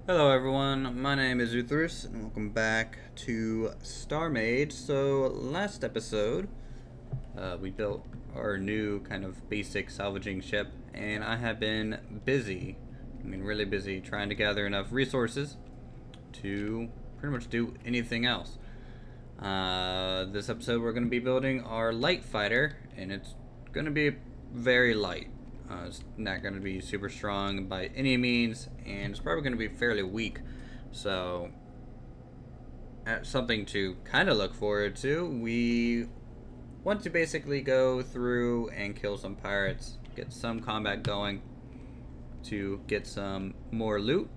Hello everyone, my name is Uthris and welcome back to StarMade. So last episode we built our new kind of basic salvaging ship and I have been really busy trying to gather enough resources to pretty much do anything else. This episode we're going to be building our light fighter and it's going to be very light. It's not going to be super strong by any means, and it's probably going to be fairly weak. So, something to kind of look forward to. We want to basically go through and kill some pirates, get some combat going, to get some more loot.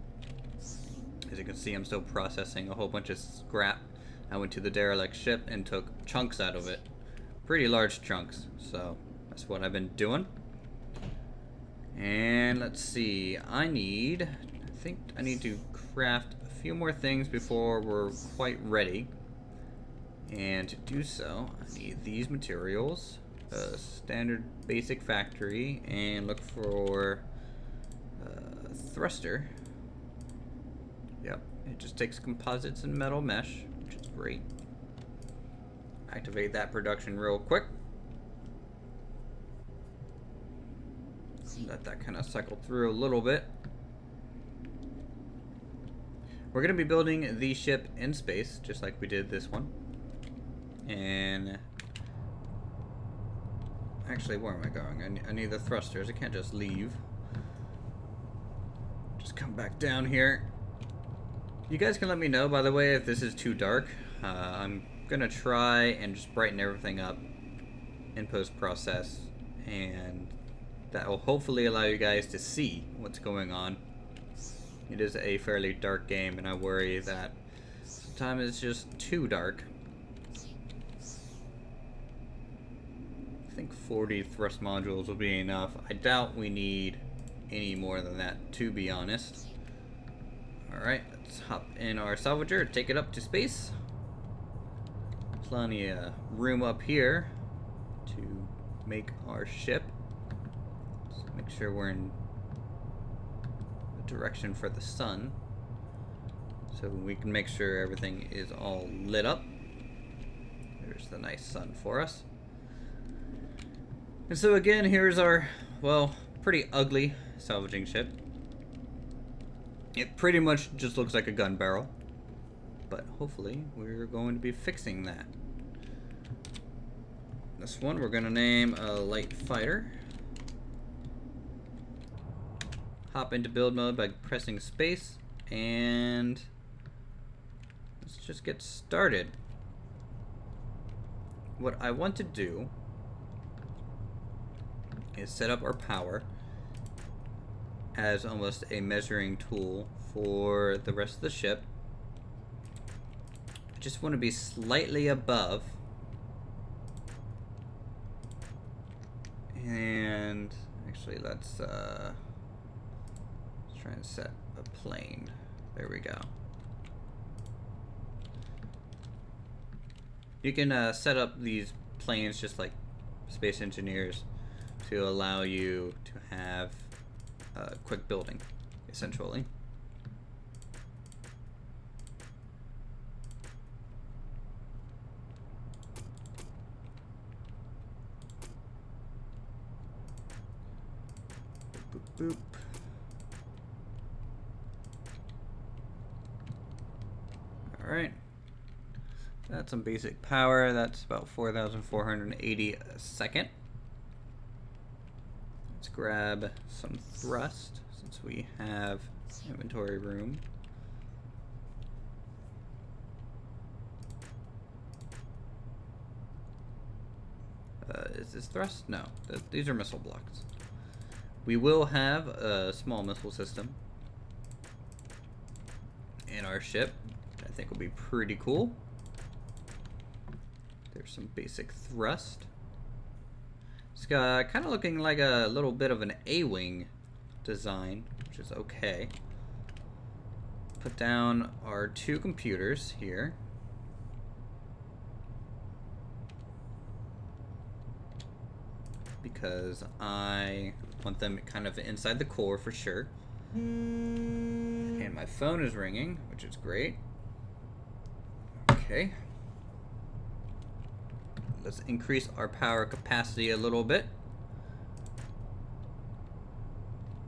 As you can see, I'm still processing a whole bunch of scrap. I went to the derelict ship and took chunks out of it. Pretty large chunks, so that's what I've been doing. And let's see, I think I need to craft a few more things before we're quite ready. And to do so, I need these materials, a standard basic factory, and look for a thruster. Yep, it just takes composites and metal mesh, which is great. Activate that production real quick. Let that kind of cycle through a little bit. We're going to be building the ship in space, just like we did this one. And actually, where am I going? I need the thrusters. I can't just leave. Just come back down here. You guys can let me know, by the way, if this is too dark. I'm going to try and just brighten everything up in post-process, and that will hopefully allow you guys to see what's going on. It is a fairly dark game, and I worry that sometimes it's just too dark. I think 40 thrust modules will be enough. I doubt we need any more than that, to be honest. Alright, let's hop in our salvager, take it up to space. Plenty of room up here to make our ship. Make sure we're in the direction for the sun, so we can make sure everything is all lit up. There's the nice sun for us. And so again, here's our, well, pretty ugly salvaging ship. It pretty much just looks like a gun barrel, but hopefully we're going to be fixing that. This one we're going to name a light fighter. Hop into build mode by pressing space, and let's just get started. What I want to do is set up our power as almost a measuring tool for the rest of the ship. I just want to be slightly above, and actually let's try and set a plane. There we go. You can set up these planes just like space engineers to allow you to have quick building, essentially. Boop, boop, boop. Alright, that's some basic power. That's about 4,480 a second. Let's grab some thrust since we have inventory room. Is this thrust? No, these are missile blocks. We will have a small missile system in our ship, which I think will be pretty cool. There's some basic thrust. It's kind of looking like a little bit of an A-wing design, which is okay. Put down our 2 computers here. Because I want them kind of inside the core for sure. And And my phone is ringing, which is great. Okay. Let's increase our power capacity a little bit.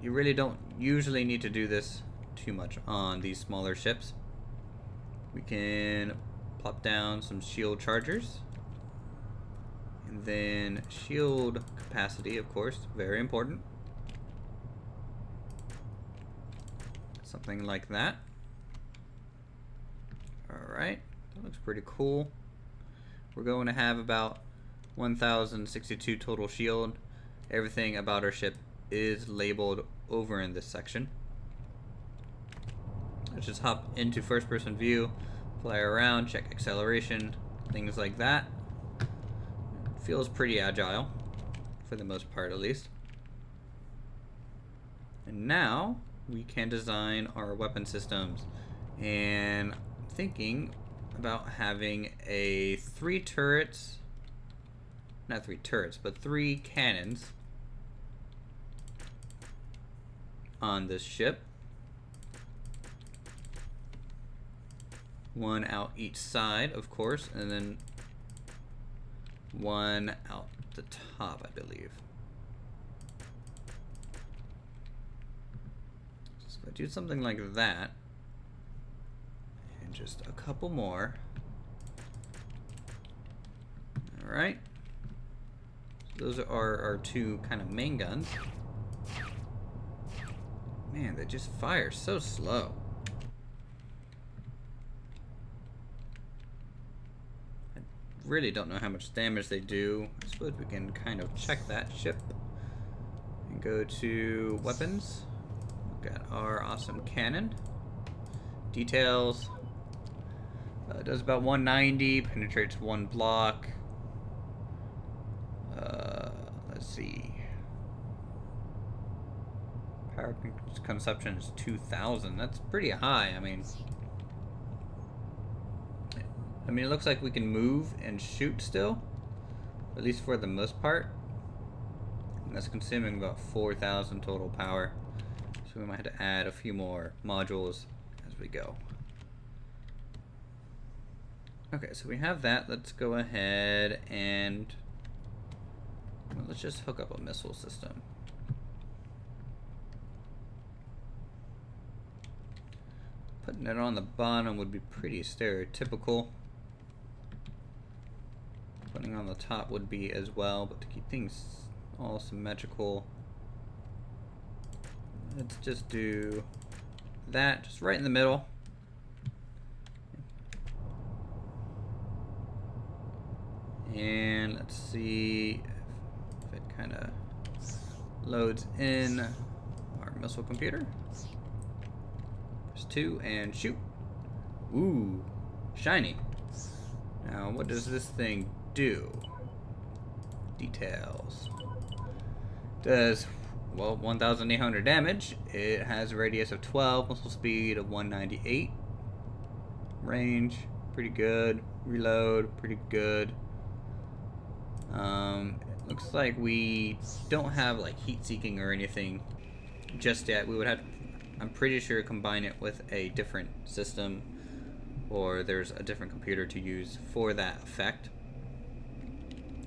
You really don't usually need to do this too much on these smaller ships. We can plop down some shield chargers. And then shield capacity, of course, very important. Something like that. Alright, that looks pretty cool. We're going to have about 1,062 total shield. Everything about our ship is labeled over in this section. Let's just hop into first person view, fly around, check acceleration, things like that. Feels pretty agile, for the most part at least. And now we can design our weapon systems. And I'm thinking about having a 3 turrets, not 3 turrets, but 3 cannons on this ship. One out each side, of course, and then one out the top, I believe. So if I do something like that, and just a couple more. Alright. So those are our 2 kind of main guns. Man, they just fire so slow. I really don't know how much damage they do. I suppose we can kind of check that ship. And go to weapons. We've got our awesome cannon. Details. Does about 190, penetrates 1 block. Let's see. Power consumption is 2,000. That's pretty high. I mean, it looks like we can move and shoot still, at least for the most part. And that's consuming about 4,000 total power. So we might have to add a few more modules as we go. Okay, so we have that. Let's go ahead and let's just hook up a missile system. Putting it on the bottom would be pretty stereotypical. Putting it on the top would be as well, but to keep things all symmetrical, let's just do that, just right in the middle. And let's see if it kind of loads in our missile computer. Press 2 and shoot. Ooh, shiny. Now, what does this thing do? Details. Does, well, 1,800 damage. It has a radius of 12, missile speed of 198. Range, pretty good. Reload, pretty good. It looks like we don't have like heat seeking or anything just yet. We would have to, I'm pretty sure, combine it with a different system, or there's a different computer to use for that effect.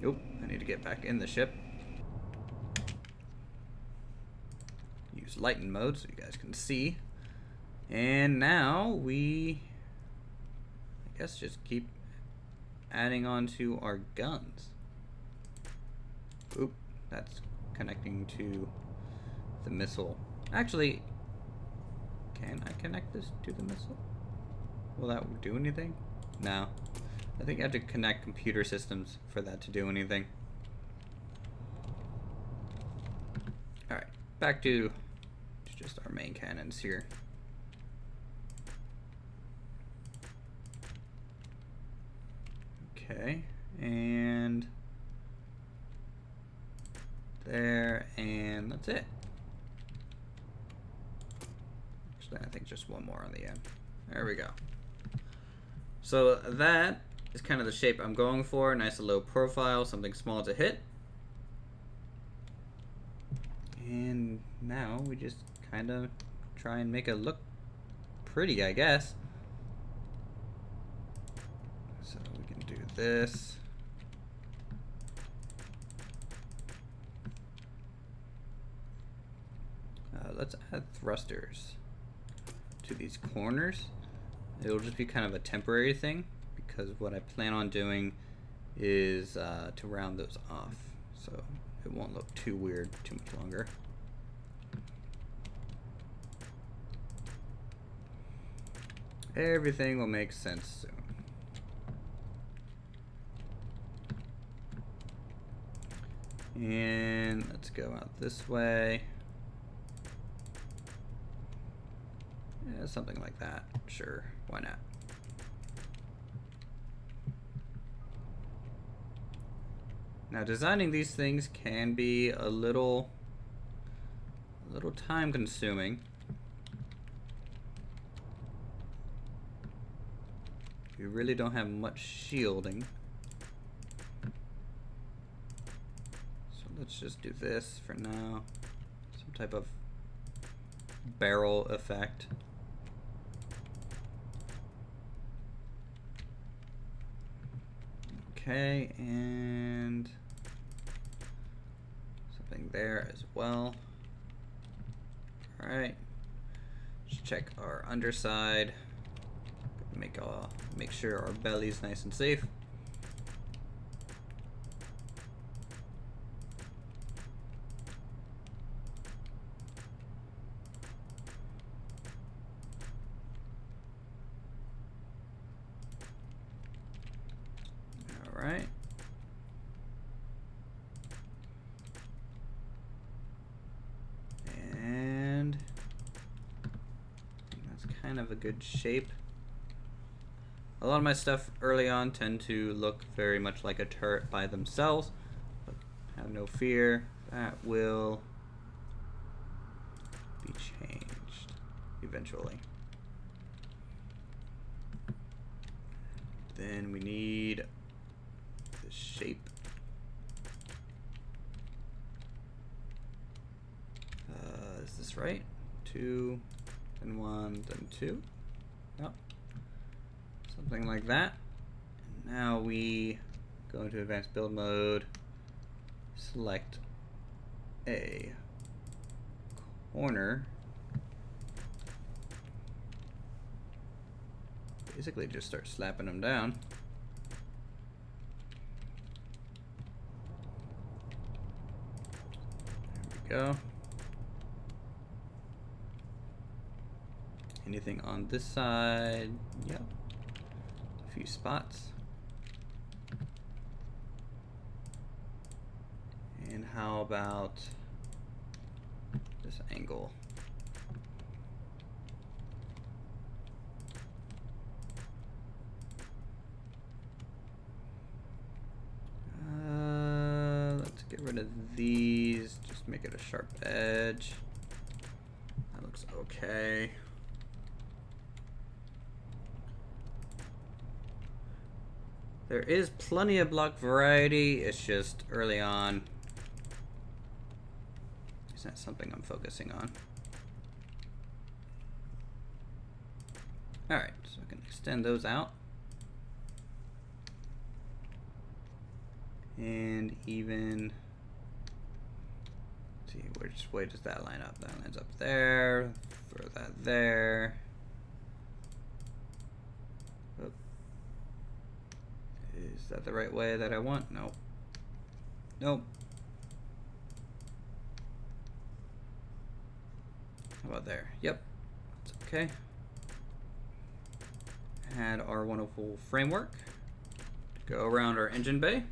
Oop, I need to get back in the ship. Use lighten mode so you guys can see. And now we, I guess, just keep adding on to our guns. Oop, that's connecting to the missile. Actually, can I connect this to the missile? Will that do anything? No. I think I have to connect computer systems for that to do anything. Alright, back to just our main cannons here. Okay, and there, and that's it. Actually, I think just one more on the end. There we go. So that is kind of the shape I'm going for. Nice low profile, something small to hit. And now we just kind of try and make it look pretty, I guess. So we can do this. Let's add thrusters to these corners. It'll just be kind of a temporary thing, because what I plan on doing is to round those off, so it won't look too weird too much longer. Everything will make sense soon. And let's go out this way. Yeah, something like that. Sure, why not? Now, designing these things can be a little time consuming. You really don't have much shielding. So let's just do this for now. Some type of barrel effect. Okay, and something there as well. All right, let's check our underside. Make sure our belly's nice and safe. All right. And that's kind of a good shape. A lot of my stuff early on tend to look very much like a turret by themselves, but have no fear, that will be changed eventually. Then we need the shape. Is this right? 2, then 1, then 2. Yep. Something like that. And now we go into advanced build mode, select a corner. Basically just start slapping them down. There we go. Anything on this side? Yep. A few spots. And how about this angle? Let's get rid of these. Just make it a sharp edge. That looks okay. There is plenty of block variety, it's just early on. It's not something I'm focusing on. Alright, so I can extend those out. And even, let's see, which way does that line up? That lines up there, throw that there. Oop. Is that the right way that I want? Nope. Nope. How about there? Yep. That's okay. Add our wonderful framework to go around our engine bay.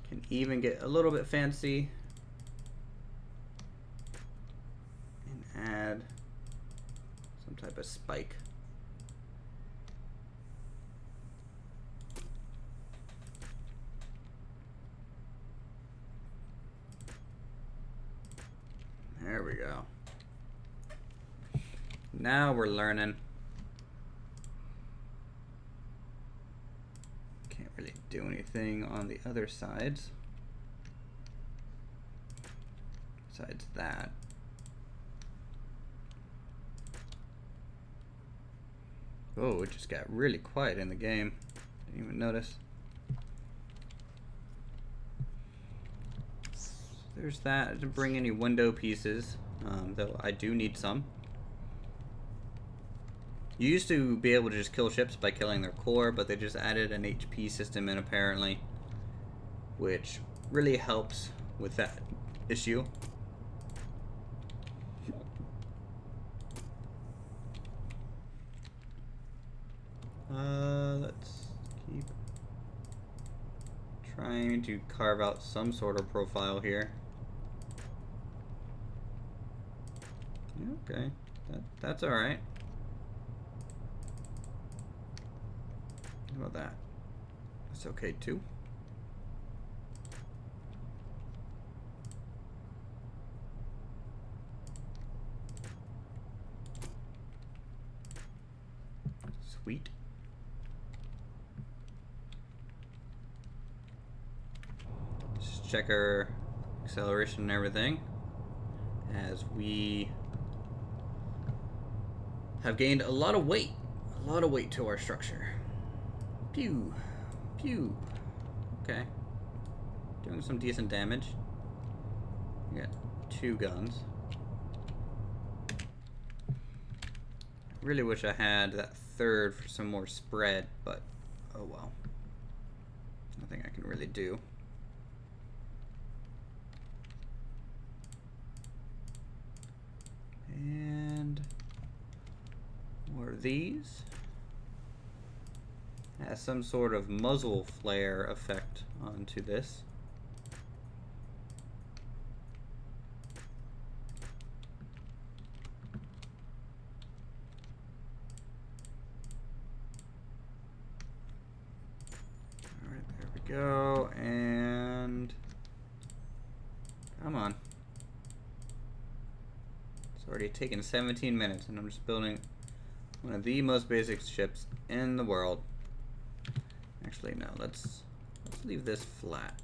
Can even get a little bit fancy and add some type of spike. There we go. Now we're learning. Can't really do anything on the other sides besides that. Oh, it just got really quiet in the game. Didn't even notice. So there's that. I didn't bring any window pieces, though I do need some. You used to be able to just kill ships by killing their core, but they just added an HP system in apparently, which really helps with that issue. Let's keep trying to carve out some sort of profile here. Okay, that's all right. How about that? That's okay too. Sweet. Just check our acceleration and everything, as we have gained a lot of weight to our structure. Pew, pew. Okay, doing some decent damage. We got 2 guns. Really wish I had that third for some more spread, but oh well. Nothing I can really do. And more of these. Has some sort of muzzle flare effect onto this. Alright, there we go, and come on. It's already taken 17 minutes and I'm just building one of the most basic ships in the world. Actually, no, let's leave this flat.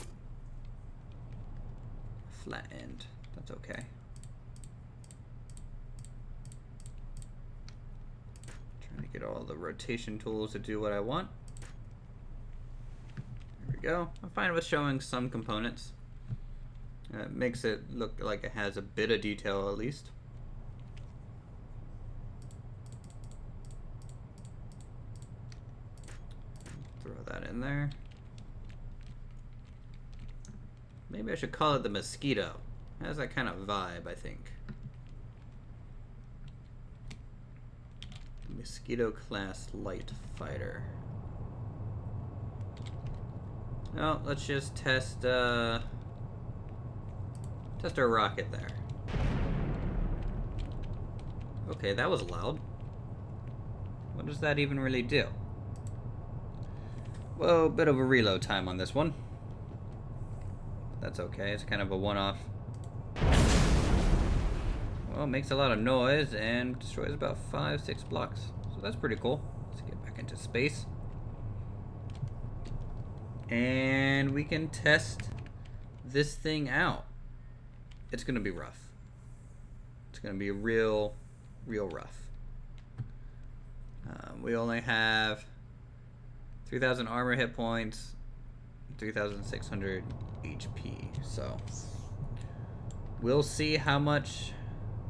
Flat end. That's okay. Trying to get all the rotation tools to do what I want. There we go. I'm fine with showing some components. It makes it look like it has a bit of detail at least. Throw that in there. Maybe I should call it the Mosquito. It has that kind of vibe, I think. Mosquito class light fighter. Well, let's just test our rocket there. Okay, that was loud. What does that even really do? Well, bit of a reload time on this one. That's okay, it's kind of a one-off. Well, it makes a lot of noise and destroys about 5-6 blocks. So that's pretty cool. Let's get back into space. And we can test this thing out. It's gonna be rough. It's gonna be real rough. We only have 3,000 armor hit points, 3,600 HP, so we'll see how much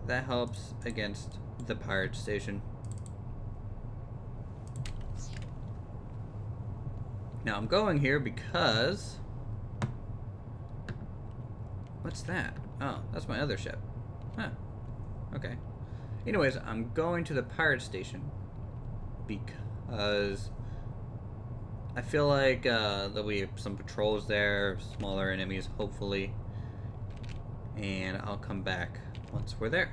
that helps against the pirate station. Now I'm going here because... What's that? Oh, that's my other ship. Huh. Okay. Anyways, I'm going to the pirate station because I feel like there'll be some patrols there, smaller enemies, hopefully. And I'll come back once we're there.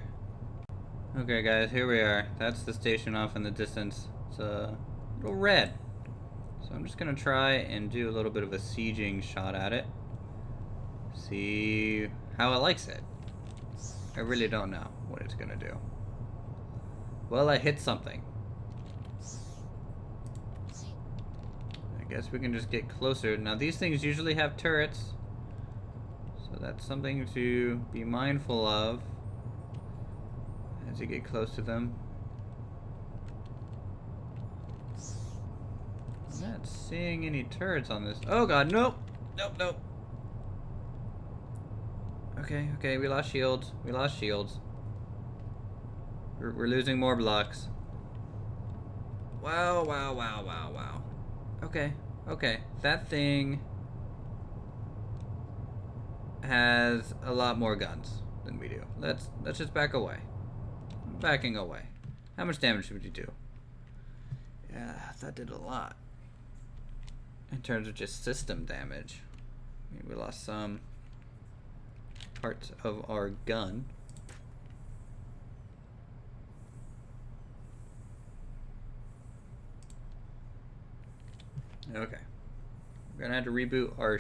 Okay guys, here we are. That's the station off in the distance. It's a little red. So I'm just gonna try and do a little bit of a sieging shot at it. See how it likes it. I really don't know what it's gonna do. Well, I hit something. I guess we can just get closer. Now these things usually have turrets, so that's something to be mindful of as you get close to them. I'm not seeing any turrets on this. Oh god, nope! Nope, nope. Okay, okay, we lost shields. We lost shields. We're losing more blocks. Wow, wow, wow, wow, wow. Okay, okay. That thing has a lot more guns than we do. Let's just back away. Backing away. How much damage would you do? Yeah, that did a lot. In terms of just system damage. I mean, we lost some parts of our gun. Okay. We're gonna have to reboot our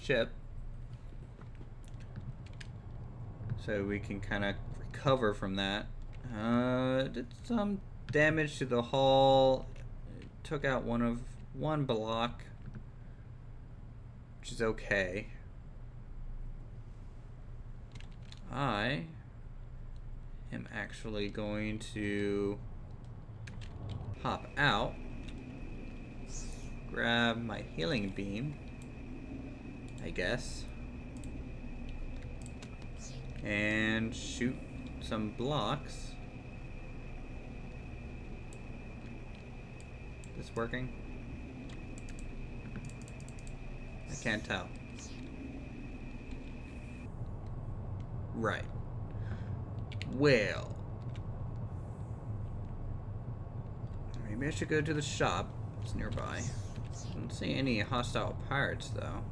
ship so we can kind of recover from that. Did some damage to the hull. It took out one block, which is okay. I am actually going to hop out, grab my healing beam, I guess, and shoot some blocks. Is this working? I can't tell. Right. Well, maybe I should go to the shop. It's nearby. I don't see any hostile pirates though.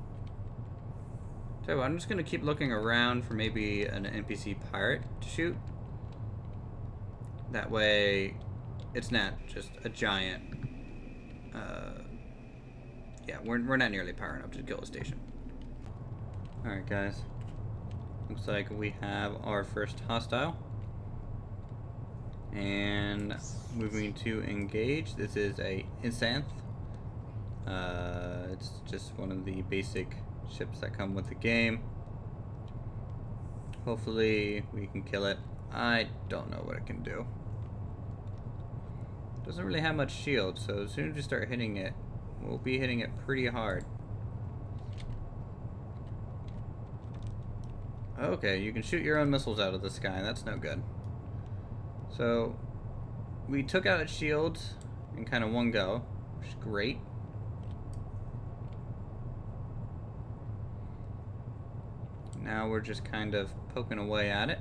So I'm just gonna keep looking around for maybe an NPC pirate to shoot. That way, it's not just a giant. Yeah, we're not nearly powering up to kill a station. All right, guys. Looks like we have our first hostile. And moving to engage. This is a Isanth. It's just one of the basic ships that come with the game. Hopefully we can kill it. I don't know what it can do. Doesn't really have much shield, so as soon as we start hitting it, we'll be hitting it pretty hard. Okay, you can shoot your own missiles out of the sky. That's no good. So, we took out its shields in kind of one go, which is great. Now we're just kind of poking away at it.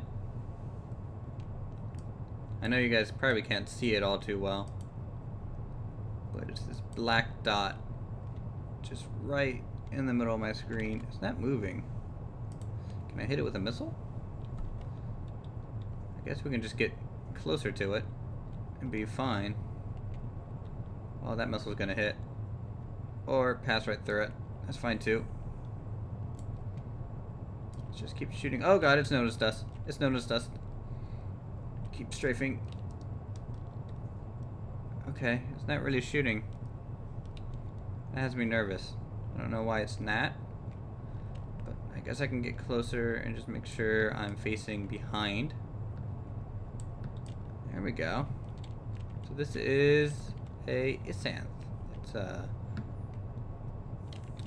I know you guys probably can't see it all too well, but it's this black dot just right in the middle of my screen. It's not moving. Can I hit it with a missile? I guess we can just get closer to it and be fine. Well, that missile's gonna hit. Or pass right through it. That's fine too. Let's just keep shooting. Oh god, it's noticed us. It's noticed us. Keep strafing. Okay, it's not really shooting. That has me nervous. I don't know why it's not. But I guess I can get closer and just make sure I'm facing behind. There we go. So this is a Isanth. It's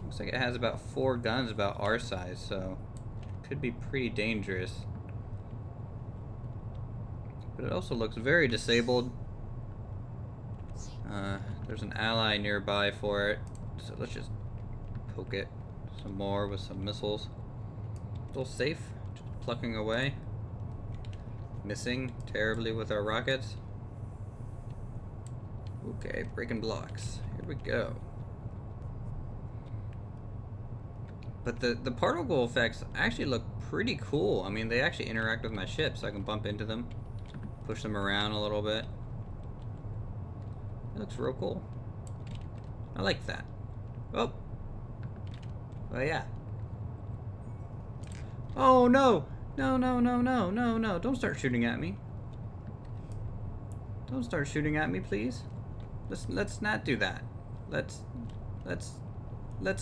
looks like it has about 4 guns about our size, so it could be pretty dangerous. But it also looks very disabled. There's an ally nearby for it, so let's just poke it some more with some missiles. Still safe, just plucking away. Missing terribly with our rockets. Okay, breaking blocks. Here we go. But the particle effects actually look pretty cool. I mean, they actually interact with my ship, so I can bump into them, push them around a little bit. It looks real cool. I like that. Oh. Well, yeah. Oh, no. No, no, no, no, no, no. Don't start shooting at me. Don't start shooting at me, please. Let's not do that. Let's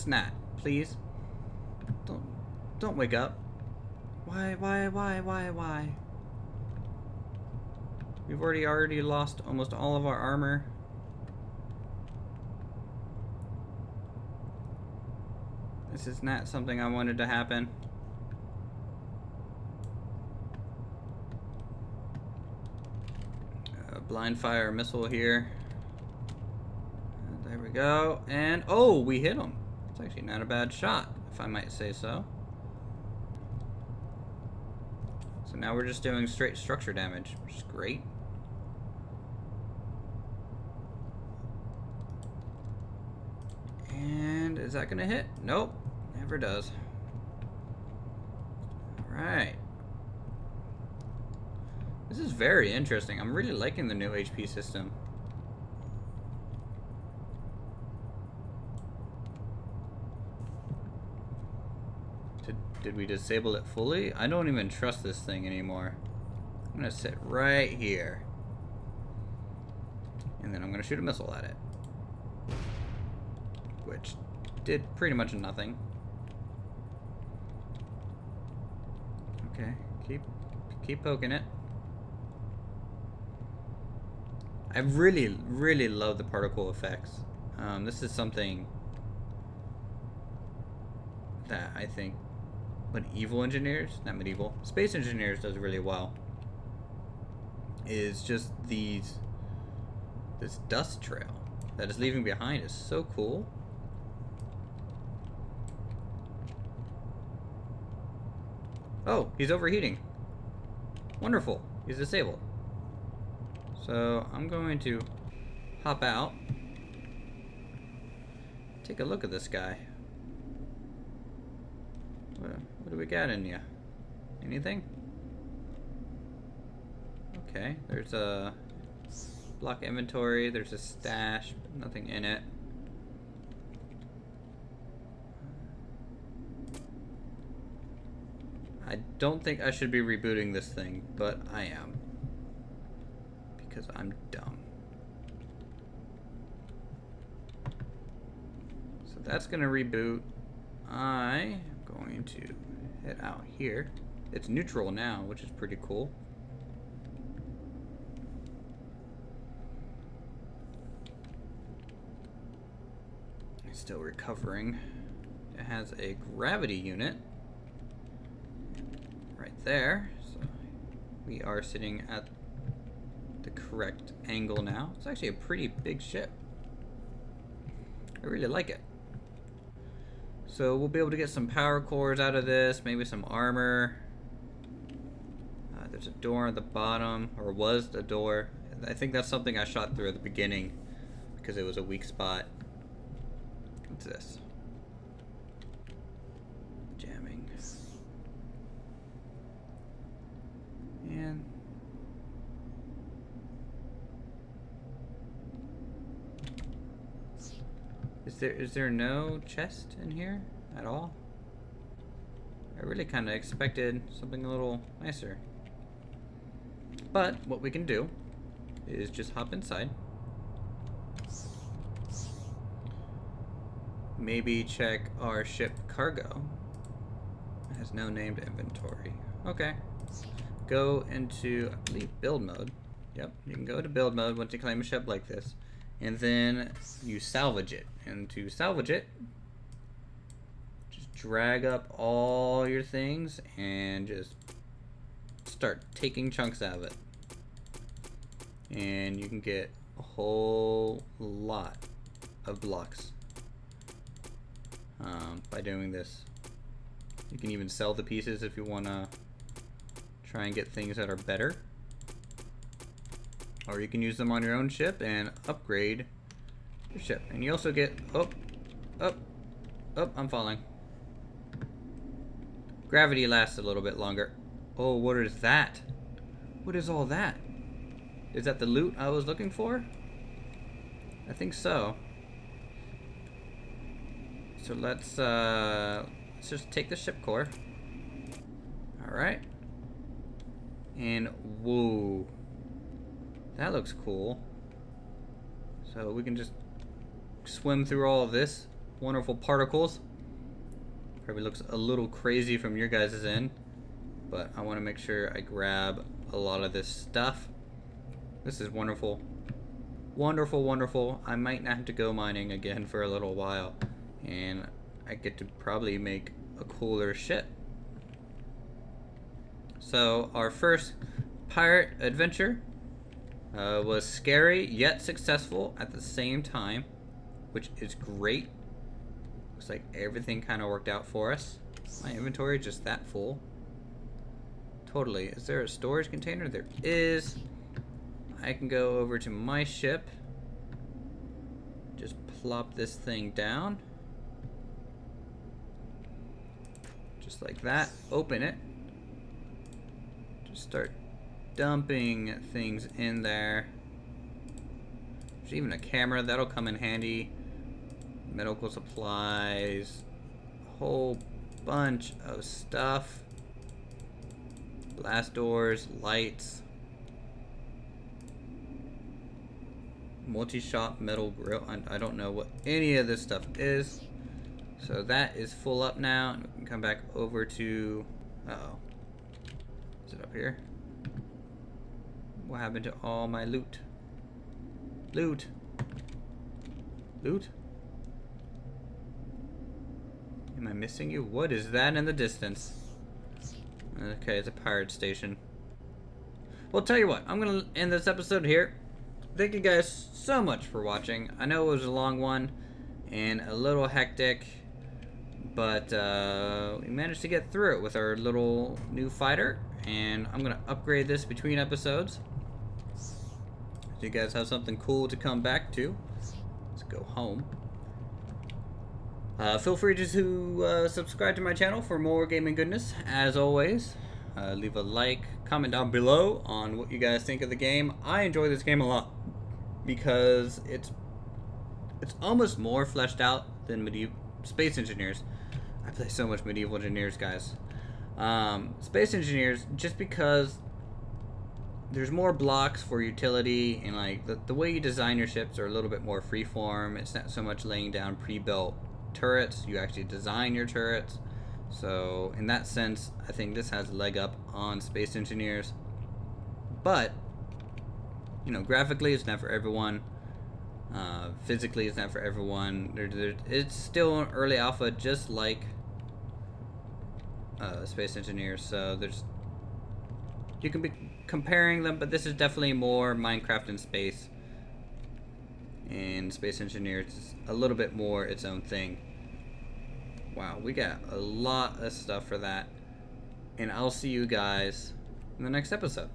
not, please. Don't wake up. Why? We've already lost almost all of our armor. This is not something I wanted to happen. Blind fire missile here. There we go. And oh, we hit him. It's actually not a bad shot, if I might say so. So now we're just doing straight structure damage, which is great. And is that gonna hit? Nope, never does. Alright. This is very interesting. I'm really liking the new HP system. Did we disable it fully? I don't even trust this thing anymore. I'm gonna sit right here. And then I'm gonna shoot a missile at it. Which did pretty much nothing. Okay, keep poking it. I really love the particle effects. This is something that I think Space Engineers does really well. Is just this dust trail that it's leaving behind is so cool. Oh, he's overheating. Wonderful. He's disabled. So I'm going to hop out. Take a look at this guy. What do we got in you? Anything? Okay, there's a block inventory, there's a stash, but nothing in it. I don't think I should be rebooting this thing, but I am. Because I'm dumb. So that's gonna reboot. I'm going to head out here. It's neutral now, which is pretty cool. It's still recovering. It has a gravity unit right there. So we are sitting at the correct angle now. It's actually a pretty big ship. I really like it. So we'll be able to get some power cores out of this, maybe some armor. There's a door at the bottom, or was the door. I think that's something I shot through at the beginning because it was a weak spot. What's this? Jamming. And is there no chest in here at all? I really kind of expected something a little nicer. But what we can do is just hop inside. Maybe check our ship cargo. It has no named inventory. Okay. Go into, I believe, build mode. Yep, you can go to build mode once you claim a ship like this. And then you salvage it. And to salvage it, just drag up all your things and just start taking chunks out of it. And you can get a whole lot of blocks by doing this. You can even sell the pieces if you want to try and get things that are better. Or you can use them on your own ship and upgrade your ship. And you also get, oh, I'm falling. Gravity lasts a little bit longer. Oh, what is that? What is all that? Is that the loot I was looking for? I think so. So let's just take the ship core. Alright. And whoa. That looks cool. So we can just swim through all of this. Wonderful particles. Probably looks a little crazy from your guys' end. But I want to make sure I grab a lot of this stuff. This is wonderful. Wonderful, wonderful. I might not have to go mining again for a little while. And I get to probably make a cooler ship. So our first pirate adventure was scary yet successful at the same time, which is great. Looks like everything kind of worked out for us. My inventory just that full. Totally. Is there a storage container? There is. I can go over to my ship. Just plop this thing down. Just like that. Open it. Just start dumping things in there. There's even a camera. That'll come in handy. Medical supplies. A whole bunch of stuff. Blast doors. Lights. Multi-shot metal grill. I don't know what any of this stuff is. So that is full up now. And we can come back over to... Uh-oh. Is it up here? What happened to all my loot? Loot. Loot? Am I missing you? What is that in the distance? Okay, it's a pirate station. Well, tell you what. I'm going to end this episode here. Thank you guys so much for watching. I know it was a long one and a little hectic, but we managed to get through it with our little new fighter, and I'm gonna upgrade this between episodes so you guys have something cool to come back to. Let's go home. Feel free to subscribe to my channel for more gaming goodness. As always, leave a like, comment down below on what you guys think of the game. I enjoy this game a lot because it's almost more fleshed out than Space Engineers. I play so much Medieval Engineers, guys. Space Engineers, just because there's more blocks for utility, and like the way you design your ships are a little bit more freeform. It's not so much laying down pre-built turrets. You actually design your turrets. So in that sense, I think this has a leg up on Space Engineers. But you know, graphically, it's not for everyone. Physically, it's not for everyone. It's still an early alpha, just like Space Engineers. So you can be comparing them, but this is definitely more Minecraft in space. And Space Engineers is a little bit more its own thing. Wow, we got a lot of stuff for that. And I'll see you guys in the next episode.